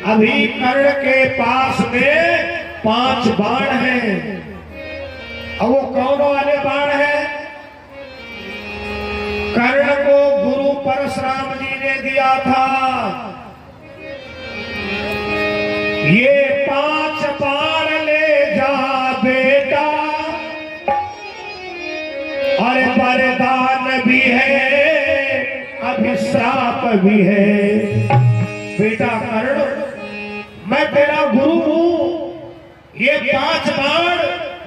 अभी कर्ण के पास में 5 बाण हैं। अब वो कौन वाले बाण हैं? कर्ण को गुरु परशुराम जी ने दिया था। ये 5 बाण ले जा बेटा, और वरदान भी है, अभिश्राप भी है। बेटा कर्ण, मैं तेरा गुरु हूं। ये 5 बाण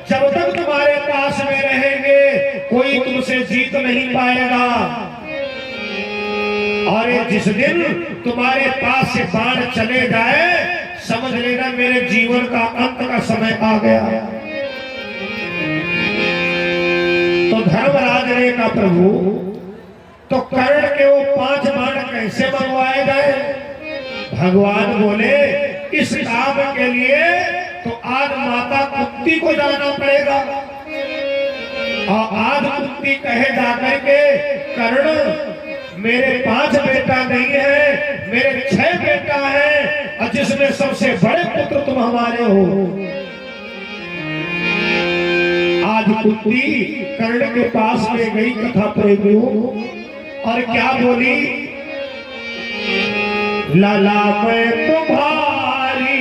जब तक तुम्हारे पास में रहेंगे कोई तुमसे जीत नहीं पाएगा, और जिस दिन तुम्हारे पास से बाण चले जाए समझ लेना मेरे जीवन का अंत का समय आ गया। तो धर्मराज ने कहा प्रभु, तो कर्ण के वो 5 बाण कैसे मंगवाए गए? भगवान बोले इस काम के लिए तो आज माता कुंती को जाना पड़ेगा, और आज कुंती कहे जाकर के कर्ण मेरे 5 बेटा नहीं है, मेरे 6 बेटा है, और जिसमें सबसे बड़े पुत्र तुम हमारे हो। आज कुंती कर्ण के पास में गई कथा प्रेमियों, और क्या बोली? लाला मैं तुम्हारी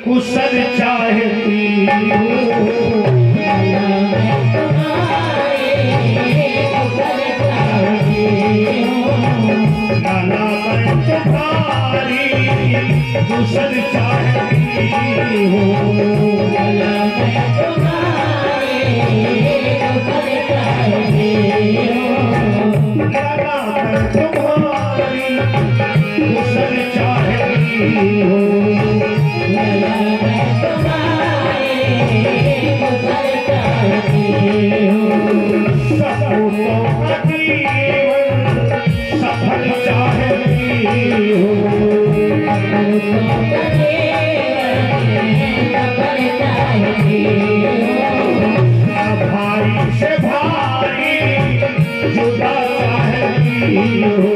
कुशल चाहती हूँ, लाला मैं तुम्हारी कुशल चाहती हूँ, लाला मैं तुम्हारी कुशल चाहती हूँ, लाला मैं तुम्हारी कुशल चाहती हूँ, लाला मैं तुम्हारी कुशल चाहती हूँ, सपूतों का जीवन सफल चाहती हूँ, सपूतों का जीवन सफल चाहती हूँ, भाई से भाई जुदा चाहती हूँ,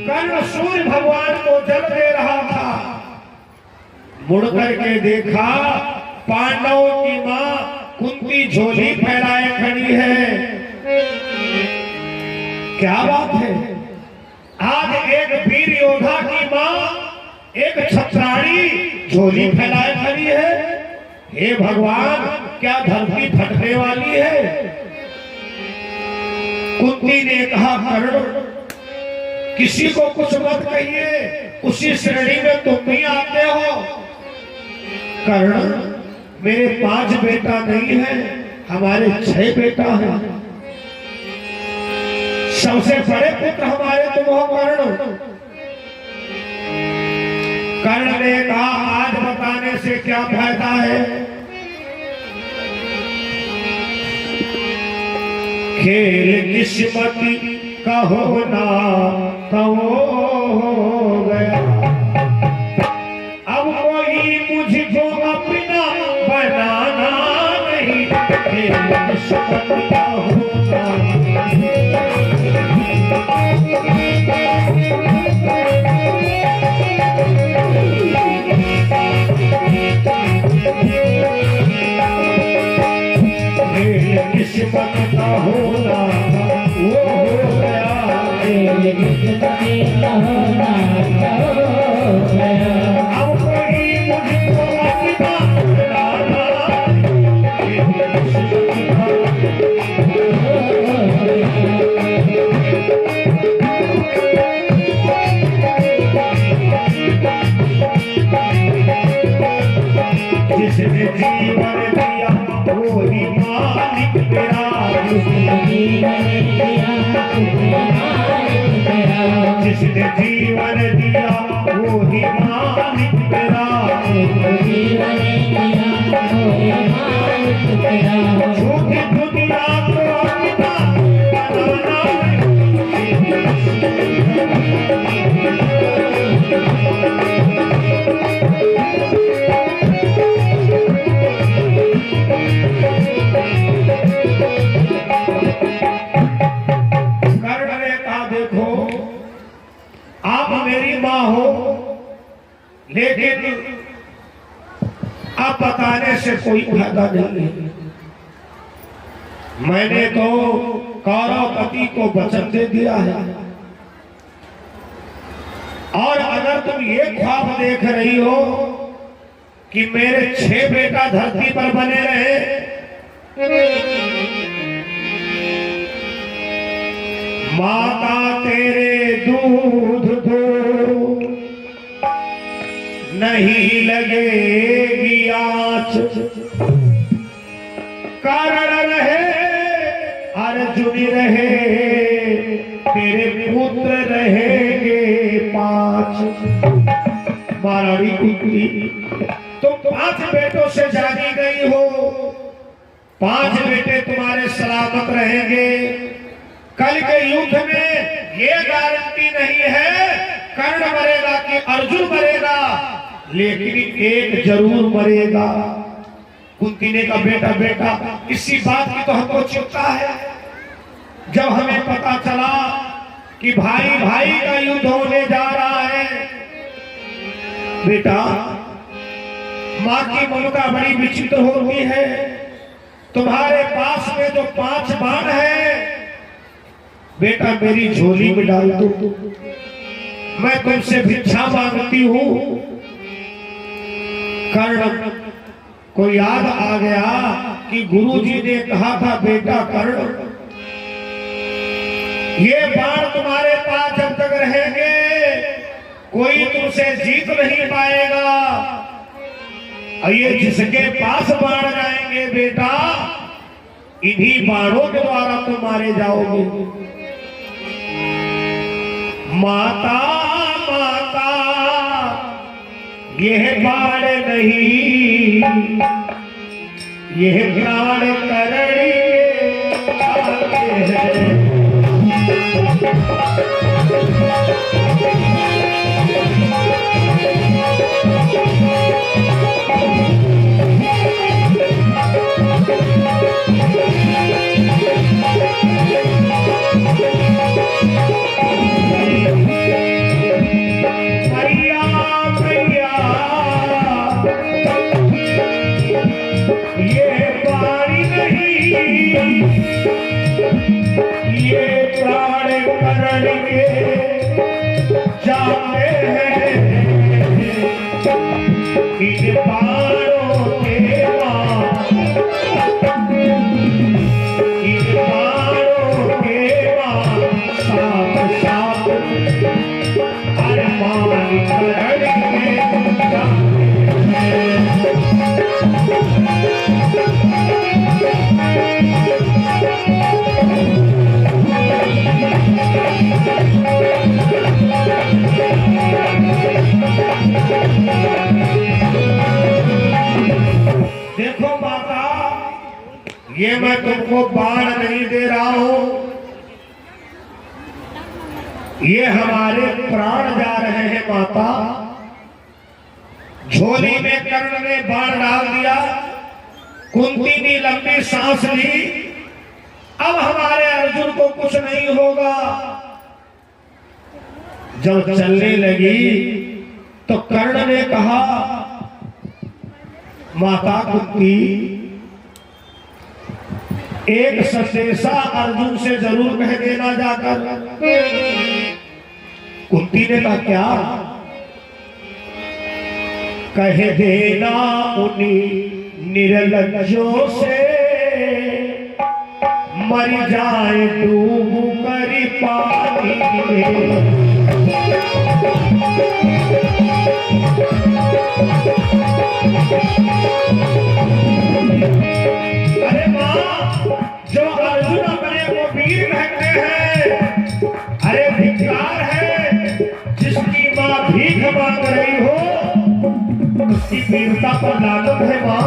कर्ण सूर्य भगवान को जल दे रहा था। मुड़ करके देखा पांडवों की मां कुंती झोली फैलाए खड़ी है। क्या बात है? आज एक वीर योद्धा की मां एक छत्राणी झोली फैलाए खड़ी है। हे भगवान, क्या धरती फटने वाली है? कुंती ने कहा कर्ण किसी को कुछ मत कहिए, उसी श्रेणी में तुम भी आते हो। कर्ण मेरे 5 बेटा नहीं है, हमारे 6 बेटा हैं, सबसे बड़े पुत्र हमारे तुम हो कर्ण। कर्ण ने कहा आज बताने से क्या फायदा है? खेल किस्मत का होना तो हो गया, अब कोई मुझको अपना बनाना नहीं। खेल किस्मत का होना किस्मत का होना वो हो गया, किस्मत का होना हो गया। अब कोई मुझको अपना बनाना, जिसने जीवन दिया वो ही मालिक तेरा, जिसने जीवन दिया वो ही मालिक तेरा, झूठी दुनिया को अपना बनाना लेकिन अब बताने से कोई फायदा नहीं। मैंने तो कौरवपति को वचन दे दिया है, और अगर तुम ये ख्वाब देख रही हो कि मेरे 6 बेटा धरती पर बने रहे, माता तेरे दूध दो नहीं लगेगी आँच, कारण रहे अर्जुन रहे तेरे पुत्र रहेंगे 5। महारानी कुंती, तुम 5 बेटों से जानी गई हो, 5 बेटे तुम्हारे सलामत रहेंगे। कल के युद्ध में ये गारंटी नहीं है कर्ण मरेगा कि अर्जुन मरेगा, लेकिन एक जरूर मरेगा। कुंती ने कहा बेटा बेटा, इसी बात की तो हमको चिंता है। जब हमें पता चला कि भाई भाई का युद्ध होने जा रहा है, बेटा माँ की ममता बड़ी विचित्र होती है। तुम्हारे पास में जो 5 बाण है, बेटा मेरी झोली में डाल दो, मैं तुमसे भिक्षा मांगती हूं। कर्ण को याद आ गया कि गुरुजी ने कहा था बेटा कर्ण, ये बाण तुम्हारे पास जब तक रहेंगे कोई तुमसे जीत नहीं पाएगा, और ये जिसके पास बाण जाएंगे बेटा, इन्हीं बाणों के द्वारा तुम मारे जाओगे। माता माता यह बाण नहीं, यह प्राण करणी है। ये प्राण करण के जाते हैं, इन बाणों के मां, इन बाणों के मां साथ साथ अरमान करण के जाते हैं। देखो माता, ये मैं तुमको बाण नहीं दे रहा हूं, ये हमारे प्राण जा रहे हैं माता। झोली में कर्ण ने बाण डाल दिया, कुंती ने लंबी सांस ली, अब हमारे अर्जुन को कुछ नहीं होगा। जब चलने लगी तो कर्ण ने कहा माता कुंती, एक संदेशा अर्जुन से जरूर कह देना जाकर। कुंती ने कहा क्या? कह देना उन्हीं निर्लज्जों से, मर जाए डूब कर पानी में। अरे माँ, जो अर्जुन अपने को वीर कहते हैं, अरे धिक्कार है जिसकी माँ भीख मांग रही हो, उसकी वीरता पर लानत है माँ।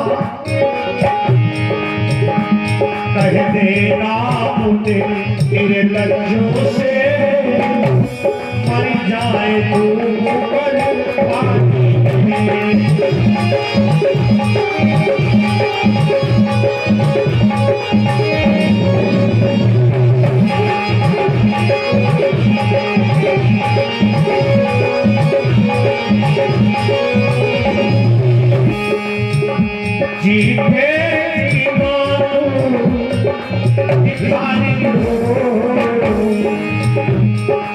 कह देना मुझे तेरे लज्जों से, मर जाए तू पर पानी में। भिखारी हो,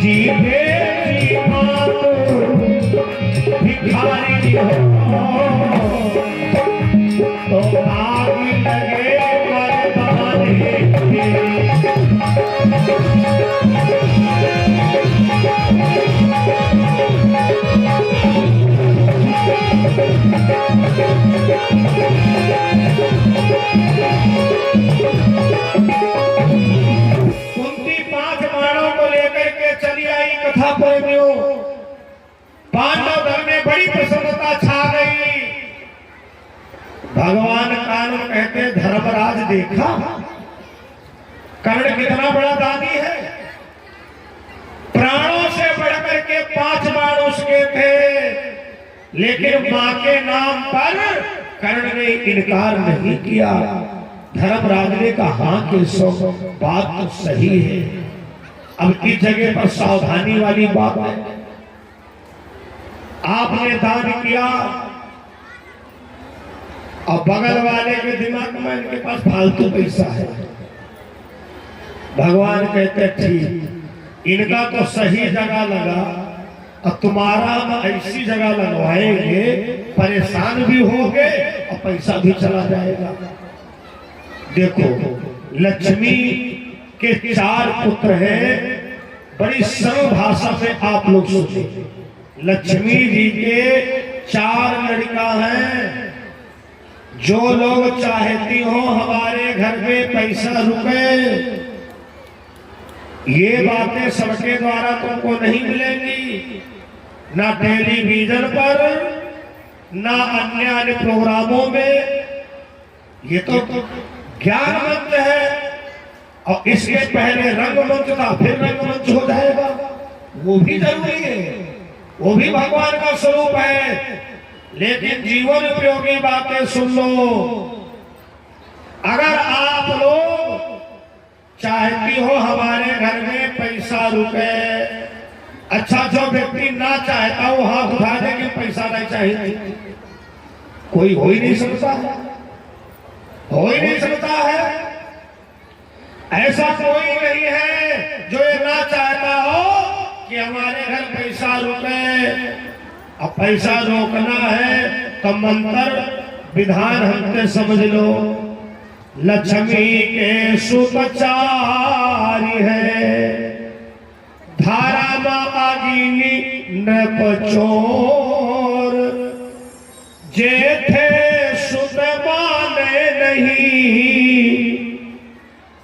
जीवे जी मानो भिखारी हो, तो आग लगे मर्दाने की। कुंती 5 बाणों को लेकर के चली आई कथा प्रेमियों। पांडव धर्म में बड़ी प्रसन्नता छा गई। भगवान कान कहते धर्मराज देखा कर्ण कितना बड़ा दानी है। प्राणों से बढ़कर के 5 बाण उसके थे, लेकिन मां के नाम पर कर्ण ने इनकार नहीं किया। धर्मराज ने कहा कि सब बात तो सही है, अब इस जगह पर सावधानी वाली बात है। आपने दान किया और बगल वाले के दिमाग में इनके पास फालतू पैसा है। भगवान कहते ठीक, इनका तो सही जगह लगा और तुम्हारा हम ऐसी जगह लगवाएंगे परेशान भी होगे और पैसा भी चला जाएगा। देखो लक्ष्मी के 4 पुत्र हैं, बड़ी सरल भाषा में आप लोग सुने। लक्ष्मी जी के 4 लड़का हैं। जो लोग चाहती हो हमारे घर में पैसा रुके, ये बातें सबके द्वारा तुमको नहीं मिलेंगी, ना टेलीविजन पर ना अन्य प्रोग्रामों में। ये तो ज्ञान मंच है और इसके पहले रंगमंच था, फिर रंगमंच हो जाएगा, वो भी जरूरी है, वो भी भगवान का स्वरूप है। लेकिन जीवन उपयोगी बातें सुन लो। अगर आप लोग चाहती हो हमारे घर में पैसा रुके, अच्छा जो व्यक्ति ना चाहता वो हाथ उठा दे कि पैसा नहीं चाहिए। कोई हो ही नहीं सकता, हो ही नहीं सकता है। ऐसा कोई नहीं है जो ये ना चाहता हो कि हमारे घर पैसा रुके। अब पैसा रोकना है तो मंत्र विधान हमसे समझ लो। लक्ष्मी के सुतचारी है, धारा मागिनी नृप चोर, जेठे सुत माने नहीं,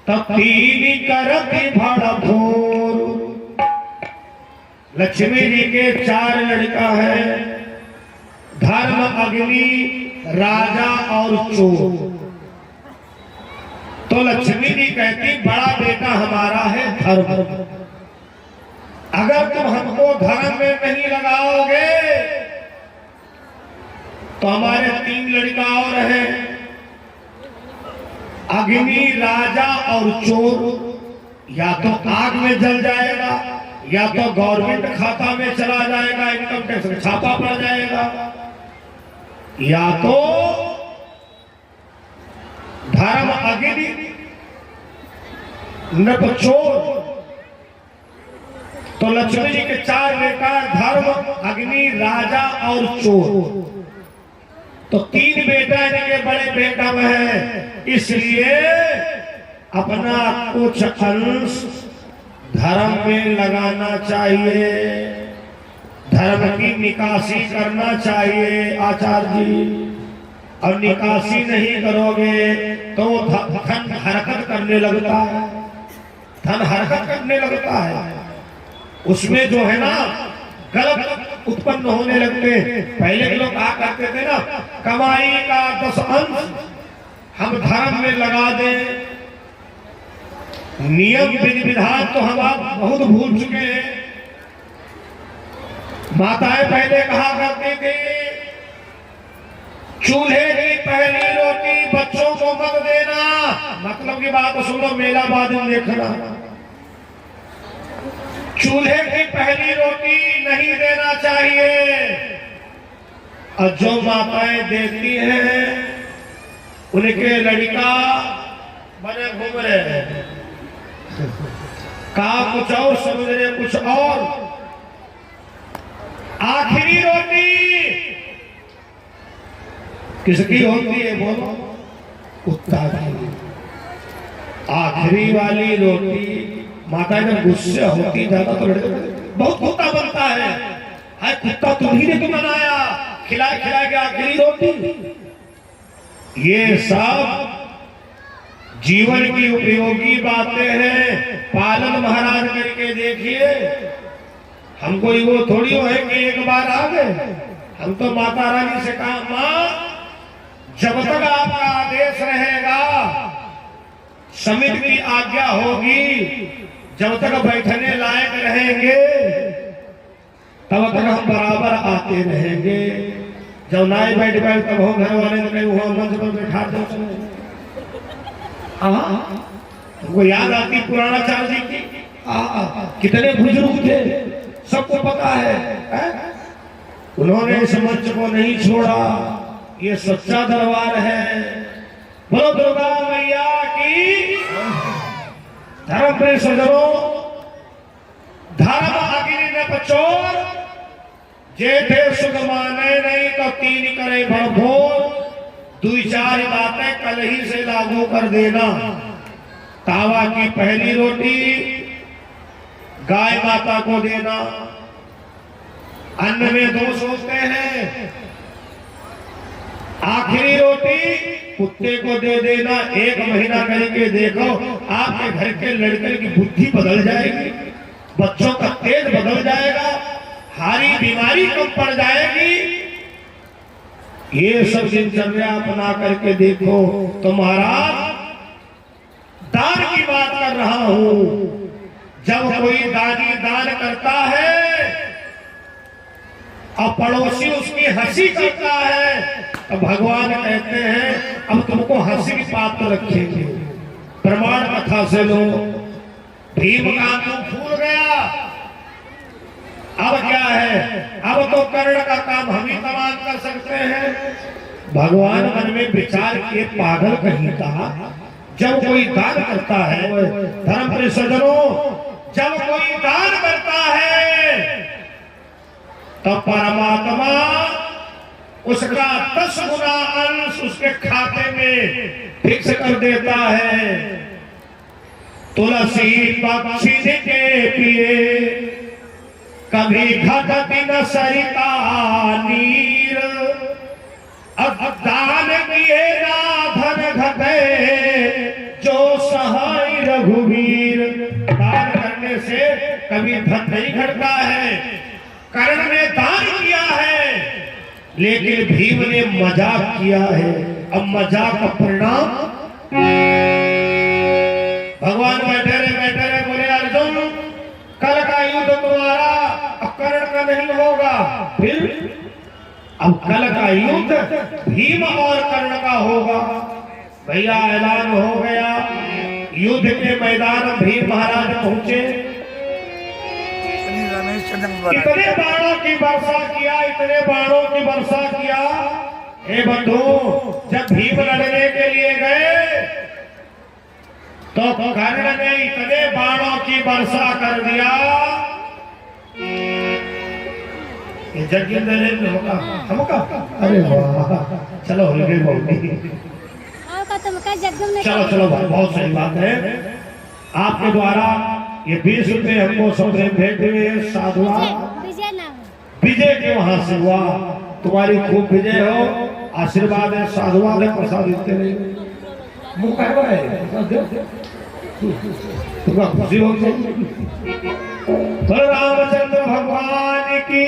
तीन करती भड़भोर। लक्ष्मी जी के 4 लड़का है, धर्म, अग्नि, राजा और चोर। तो लक्ष्मी जी कहती बड़ा बेटा हमारा है धर्म। अगर तुम हमको धर्म में नहीं लगाओगे तो हमारे 3 लड़का और हैं, अग्नि, राजा और चोर। या तो आग में जल जाएगा या तो गवर्नमेंट खाता में चला जाएगा, इनकम टैक्स में छापा पड़ जाएगा, या तो धर्म, अग्नि, नृप, चोर। तो लक्ष्मी जी के 4 बेटा धर्म, अग्नि, राजा और चोर। तो 3 बेटा इनके बड़े बेटा में है, इसलिए अपना कुछ अंश धर्म में लगाना चाहिए, धर्म की निकासी करना चाहिए आचार्य जी। और निकासी नहीं करोगे तो धन हरकत करने लगता है, धन हरकत करने लगता है। उसमें जो है ना गलत उत्पन्न होने लगते हैं। पहले के लोग कहा करते थे ना, कमाई का 10 अंश हम धर्म में लगा दें। नियम विधि विधान तो हम आप बहुत भूल चुके हैं। माताएं पहले कहा करती थी, चूल्हे की पहली रोटी बच्चों को मत देना। मतलब की बात सुनो, मेला बाद में देखना। चूल्हे की पहली रोटी नहीं देना चाहिए। और जो माताएं देती हैं उनके लड़का बने घूम रहे हैं, कहा कुछ और, समझ रहे कुछ और। आखिरी रोटी किसकी होती है बोलो? कुत्ता की। आखिरी वाली रोटी माता जब गुस्से होती ज्यादा तो बहुत कुत्ता बनता है। हाय कुत्ता तुम्ही ने तो बनाया, खिला खिला के आखिरी रोटी। ये सब जीवन की उपयोगी बातें हैं। पालन महाराज करके देखिए। हमको वो थोड़ी हो है कि एक बार आ गए। हम तो माता रानी से कहा, मां जब तक आपका आदेश रहेगा, समिति की आज्ञा होगी, जब तक बैठने लायक रहेंगे तब तक हम बराबर आते रहेंगे। जब नाई बैठ बैठ तब हो घर वाले ने कहीं हुआ मंच पर बैठा दो। तुमको याद आती पुराना चार जी की? कितने बुजुर्ग थे, सबको पता है? उन्होंने इस मंच को नहीं छोड़ा। ये सच्चा दरबार है। बोलो दुर्गा मैया की। धर्म प्रिय सज्जनों, धर्म अग्नि न पचोर, जेठे सुख माने नहीं तो तीन करे भड़भोर। दो चार बातें कल ही से लागू कर देना। तावा की पहली रोटी गाय माता को देना। अन्न में दोष होते हैं। आखिरी रोटी कुत्ते को दे देना। 1 महीना करके देखो, आपके घर के लड़के की बुद्धि बदल जाएगी, बच्चों का तेज बदल जाएगा, हारी बीमारी कम पड़ जाएगी। ये सब दिनचर्या अपना करके देखो। तो महाराज दान की बात कर रहा हूं। जब कोई दानी दान करता है और पड़ोसी उसकी हंसी करता है, तो भगवान कहते हैं अब तुमको हंसी की पात्र रखेंगे। प्रमाण कथा से लो। भीम का मुंह फूल गया, अब क्या है? अब तो कर्ण का काम हम ही तमाम कर सकते हैं। भगवान मन में विचार किए, पागल कहीं था। जब कोई दान करता है, धर्म प्रिय सज्जनों, जब कोई दान करता है तो परमात्मा उसका 10 गुना अंश उसके खाते में फिक्स कर देता है। तुलसी पक्षी के पिए कभी घटती न सरिता नीर। अब दान किए ना धन घटे जो सहाय रघुवीर। दान करने से कभी धन नहीं घटता है। कर्ण ने दान किया है, लेकिन भीम ने मजाक किया है। अब मजाक का परिणाम भगवान बैठे रहे बोले, अर्जुन कल का युद्ध तुम्हारा कर्ण का नहीं होगा। फिर अब कल का युद्ध भीम और कर्ण का होगा। भैया ऐलान हो गया। युद्ध के मैदान भीम महाराज पहुंचे। इतने बाणों की वर्षा किया, इतने बाणों की वर्षा किया। हे बंधु, जब भीम लड़ने के लिए गए तो कर्ण ने इतने बाणों की वर्षा कर दिया। ये जग होगा हमका। अरे वाह, चलो हो गई बहुत। चलो चलो बहुत सही बात है। आपके द्वारा ये 20 रुपए हमको सौदे भेज हुए। साधुआ विजय के वहां से हुआ। तुम्हारी खूब विजय हो, आशीर्वाद है। साधुआ ने प्रसाद देते नहीं, मुंह कहवा है, तुम्हारा खुशी हो गई। रामचंद्र भगवान की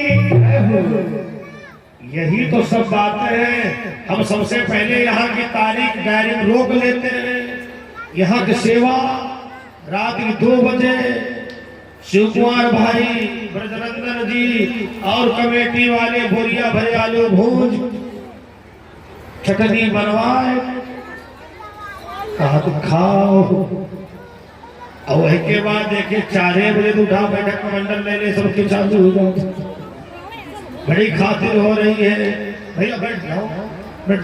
यही तो सब बातें हैं। हम सबसे पहले यहाँ की तारीख डायरी में रोक लेते हैं। यहाँ की सेवा रात के 2 बजे शिव कुमार भाई, ब्रजनंदन जी और कमेटी वाले बोरिया भरे आलू भूज चटनी बनवाए, कहा तो खाओ। और वही के बाद देखिए 4 बजे तो उठा बैठक मंडल लेने सबके चालू हो जाओ। बड़ी खातिर हो रही है। भैया बैठ जाओ, बैठ।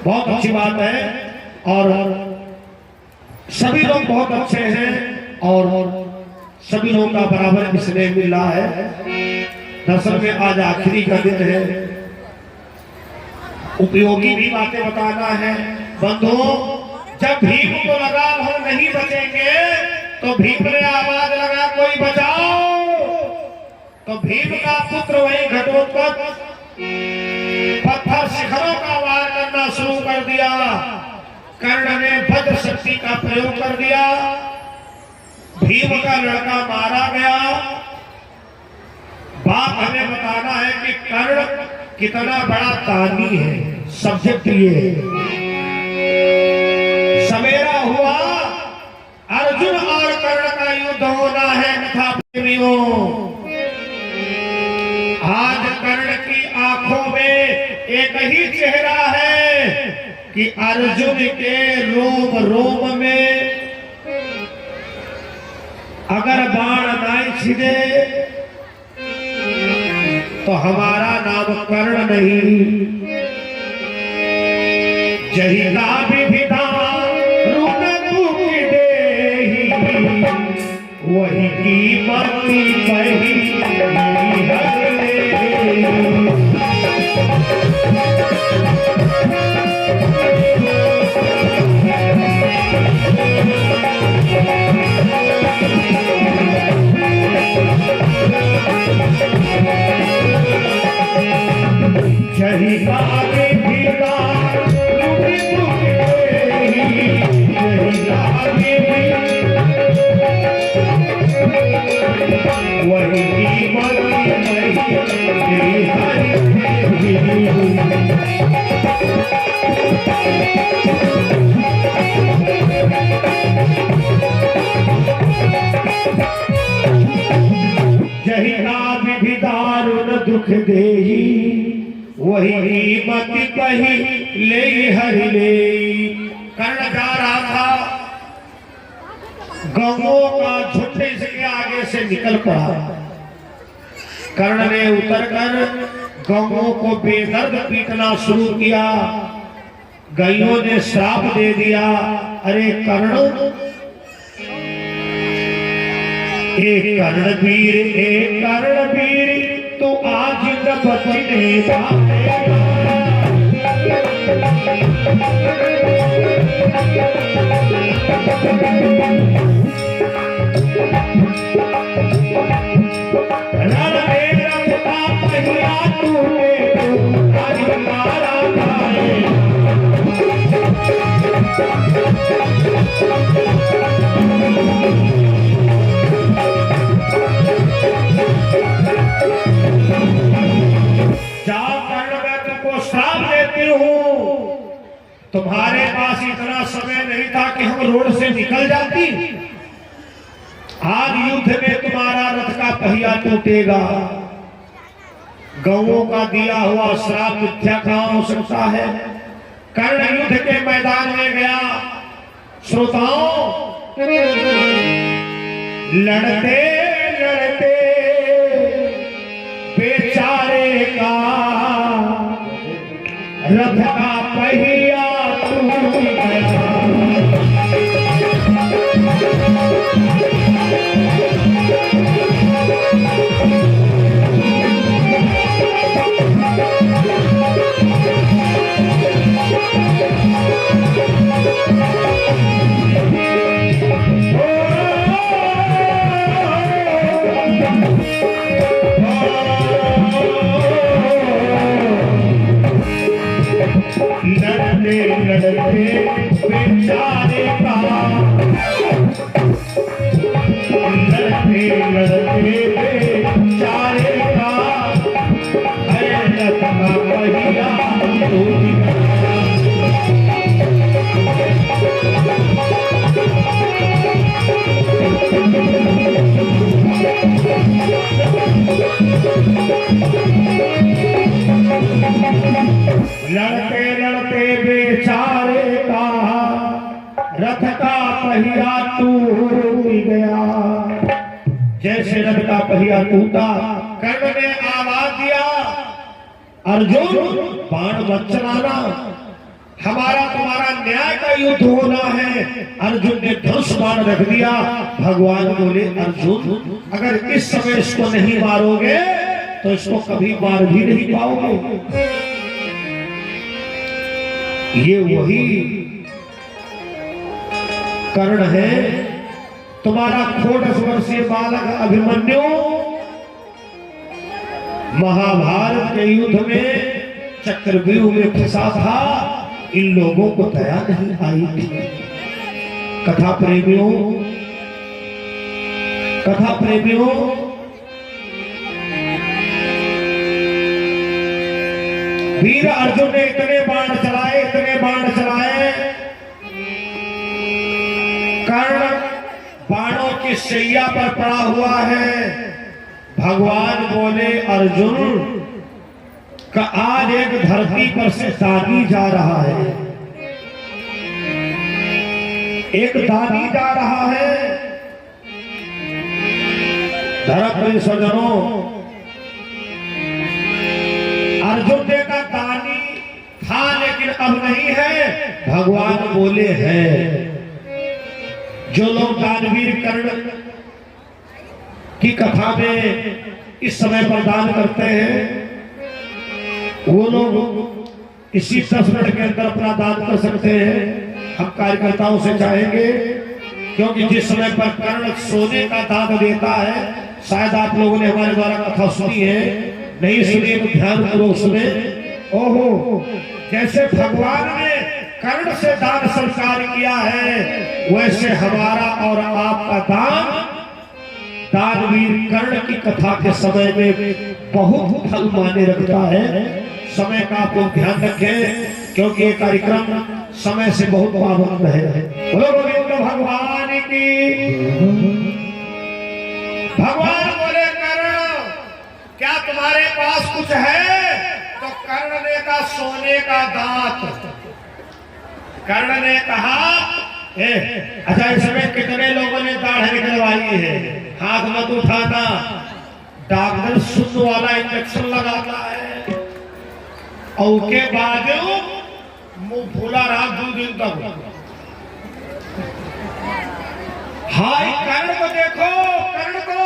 बहुत अच्छी बात है। और सभी लोग बहुत अच्छे हैं और सभी लोगों का बराबर स्नेह मिल रहा है। दरअसल में आज आखिरी का दिन है, उपयोगी भी बातें बताना है। बंधुओं, जब भीम को लगा हम नहीं बचेंगे तो भीम ने आवाज लगा कोई बचाओ, तो भीम का पुत्र वही घटोत्कच पत्थर शिखरों का वार करना शुरू कर दिया। कर्ण ने वज्र शक्ति का प्रयोग कर दिया, भीम का लड़का मारा गया। बात हमें बताना है कि कर्ण कितना बड़ा दानी है, सबसे प्रिय है। सवेरा हुआ, अर्जुन और कर्ण का युद्ध होना है कथा प्रेमियों। आज कर्ण की आंखों में एक ही चेहरा है कि अर्जुन के रोम रोम में अगर बाण नहीं छिदे तो हमारा नाम कर्ण नहीं। जही का विभिधा रुन दुख देहि, वही कीमत पही जही आगे भीगा वही कीमत जही नाम भी दारुण दुख देही, वही कीमत कही ले हरि ले। कर्ण जा रहा था, गौओं का झुंड इसके आगे से निकल पड़ा। कर्ण ने उतरकर गौओं को बेदर्द पीटना शुरू किया। गायों ने श्राप दे दिया, अरे कर्ण, एक कर्णवीर एक कर्णवीर तो आज न बचने पाएगा। रण में रखता पहिया तूने आज मारा जाए। तुम्हारे पास इतना समय नहीं था कि हम रोड से निकल जाती। आज युद्ध में तुम्हारा रथ का पहिया टूटेगा। गौओं का दिया हुआ श्राप मिथ्या कहां हो सकता है। कर्ण युद्ध के मैदान में गया। श्रोताओं, लड़ते लड़ते बेचारे का रथ का पहिया टूट गया। लड़ते लड़ते बेचारे का, लड़ते लड़ते बेचारे का रथ का पहिया टूट गया। लड़ते लड़ते बेचारे का रथ का पहिया टूट गया। जैसे रथ का पहिया टूटा, कर्ण ने आवाज दिया, अर्जुन बाण मत चलाना। हमारा तुम्हारा न्याय का युद्ध होना है। अर्जुन ने धनुष बाण रख दिया। भगवान बोले अर्जुन अगर इस समय इसको नहीं मारोगे तो इसको कभी मार भी नहीं पाओगे। ये वही कर्ण है, तुम्हारा 14 वर्षीय बालक अभिमन्यु महाभारत के युद्ध में चक्रव्यूह में फंसा था। इन लोगों को दया नहीं आई थी। कथा प्रेमियों वीर अर्जुन ने इतने बाण चलाए कर्ण बाणों की शैया पर पड़ा हुआ है। भगवान बोले अर्जुन का आज एक धरती पर से दानी जा रहा है, एक दानी जा रहा है। धर्म स्वजनों, अर्जुन जी का दानी था लेकिन अब नहीं है। भगवान बोले है। जो लोग दानवीर कर्ण की कथा में इस समय पर दान करते हैं वो लोग इसी 10 मिनट के अंदर अपना दान कर सकते हैं। हम कार्यकर्ताओं से चाहेंगे, क्योंकि जिस समय पर कर्ण सोने का दान देता है, शायद आप लोगों ने हमारे द्वारा कथा सुनी है, नहीं सुनी तो ध्यान पूर्वक सुने। ओहो, जैसे भगवान ने कर्ण से दान संस्कार किया है, वैसे हमारा और आपका दान दानवीर कर्ण की कथा के समय में बहुत फल माने रखता है। समय का आप लोग ध्यान रखें, क्योंकि ये कार्यक्रम समय से बहुत पाबंद है। बोलो गोविंद भगवान की। भगवान बोले कर्ण क्या तुम्हारे पास कुछ है? तो कर्ण ने कहा सोने का दांत। कर्ण ने कहा अच्छा इस समय कितने लोगों ने दाढ़ निकलवाई है? हाथ मत उठाना, डॉक्टर सुन्न वाला इंजेक्शन लगाता है और के बाद मुंह फूला रहा 2 दिन तक। हाय कर्ण को देखो, कर्ण को,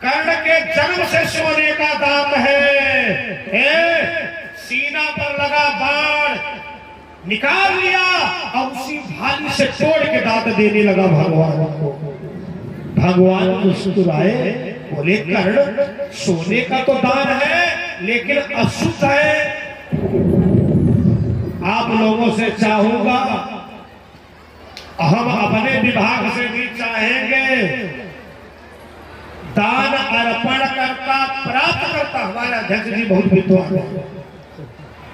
कर्ण के जन्म से सोने का दांत है। सीना पर लगा बाण निकाल लिया और उसी भाली से तोड़ के दांत देने लगा भगवान को। भगवान मुस्कुराए, बोले कर्ण सोने का तो दान है लेकिन अशुद्ध है। आप लोगों से चाहूंगा, हम अपने विभाग से भी चाहेंगे, दान अर्पण करता प्राप्त करता। हमारे अध्यक्ष जी बहुत विद्वान है,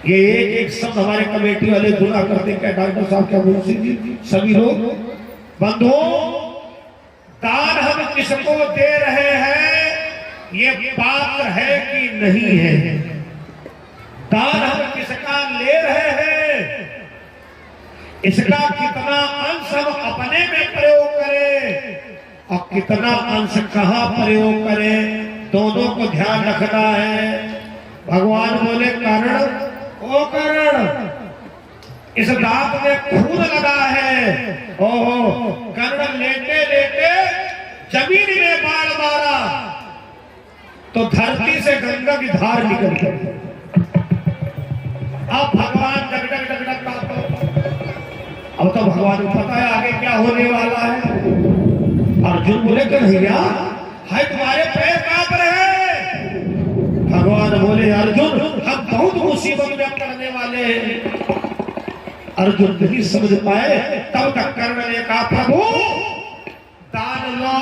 ये एक शब्द हमारे कमेटी वाले गुना करते क्या, डॉक्टर साहब क्या मुंशी जी सभी लोग बंधुओं, दान हम किसको दे रहे हैं ये पात्र है कि नहीं है? दान हम किसका ले रहे हैं, इसका कितना अंश हम अपने में प्रयोग करें और कितना अंश कहाँ प्रयोग करें, दोनों को ध्यान रखना है। भगवान बोले कर्ण, ओ कर्ण इस दांत में खून लगा है। ओहो, कर्ण लेटे लेटे जमीन में बाण मारा तो धरती से गंगा की धार निकल गई। अब भगवान डगडग डगडग कांपते। अब तो भगवान को पता है आगे क्या होने वाला है। अर्जुन बोले कन्हैया हाय तुम्हारे पैर कांप रहे हैं। भगवान बोले अर्जुन हम बहुत मुसीबत में पड़ने वाले हैं। अर्जुन नहीं समझ पाए, तब तक कर्ण ने कहा प्रभु दान लो।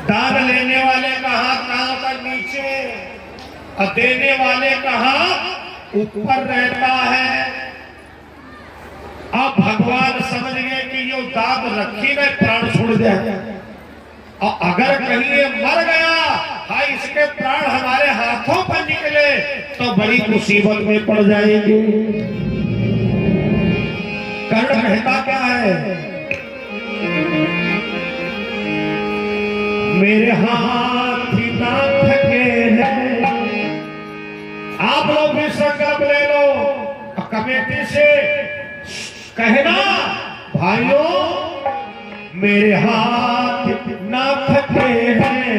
दान लेने वाले का हाथ कहां पर नीचे और देने वाले का हाथ ऊपर रहता है। अब भगवान समझ गए कि ये दांत रखी में प्राण छोड़ दिया और अगर कहीं ये मर गया, हाय इसके प्राण हमारे हाथों पर निकले तो बड़ी मुसीबत में पड़ जाएंगे। कर्ण कहता क्या है, मेरे हाथ ही ना थके हैं। आप लोग भी संकल्प ले लो, बेटी से कहना, भाइयों मेरे हाथ ना थके हैं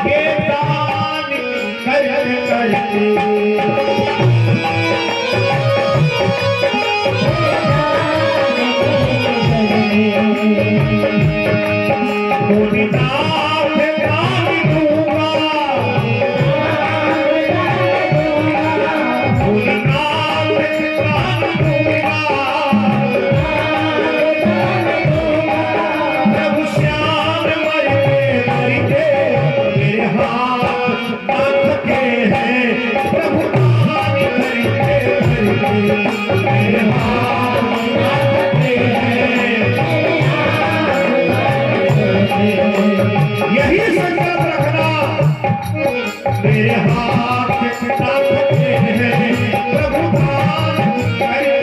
ये दान करते करते। कोई नाम दान दूंगा, कोई नाम दान दूंगा, प्रभु श्याम मरते मरते मेरे हाथ ना थके हैं, प्रभु दान करते करते मेरे हाथ ना थके हैं। यही संकल्प रखना, मेरे हाथ ना थके हैं, प्रभु दान करते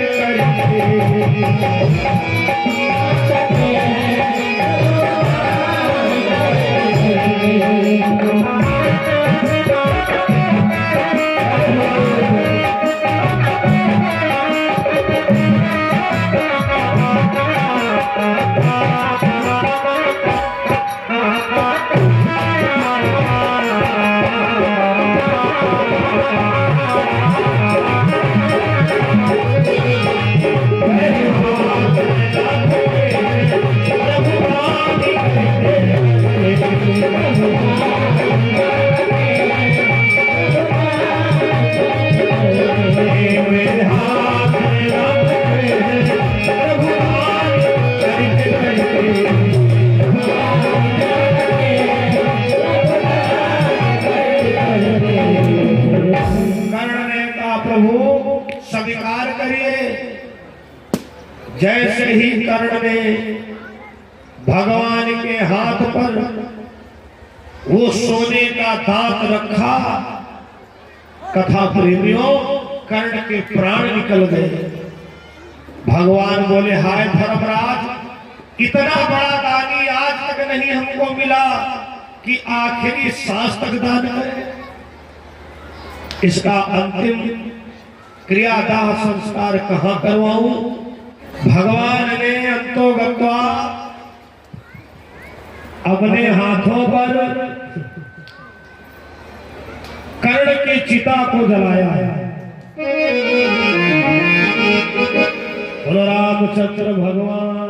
स्वीकार करिए। जैसे ही कर्ण ने भगवान के हाथ पर वो सोने का दांत रखा, कथा प्रेमियों कर्ण के प्राण निकल गए। भगवान बोले, हाय धर्मराज, इतना बड़ा दानी आज तक नहीं हमको मिला कि आखिरी सांस तक दान करे। इसका अंतिम क्रियादाह संस्कार कहां करवाऊं? भगवान ने अंतोगत्वा अपने हाथों पर कर्ण की चिता को जलाया। बोलो रामचंद्र भगवान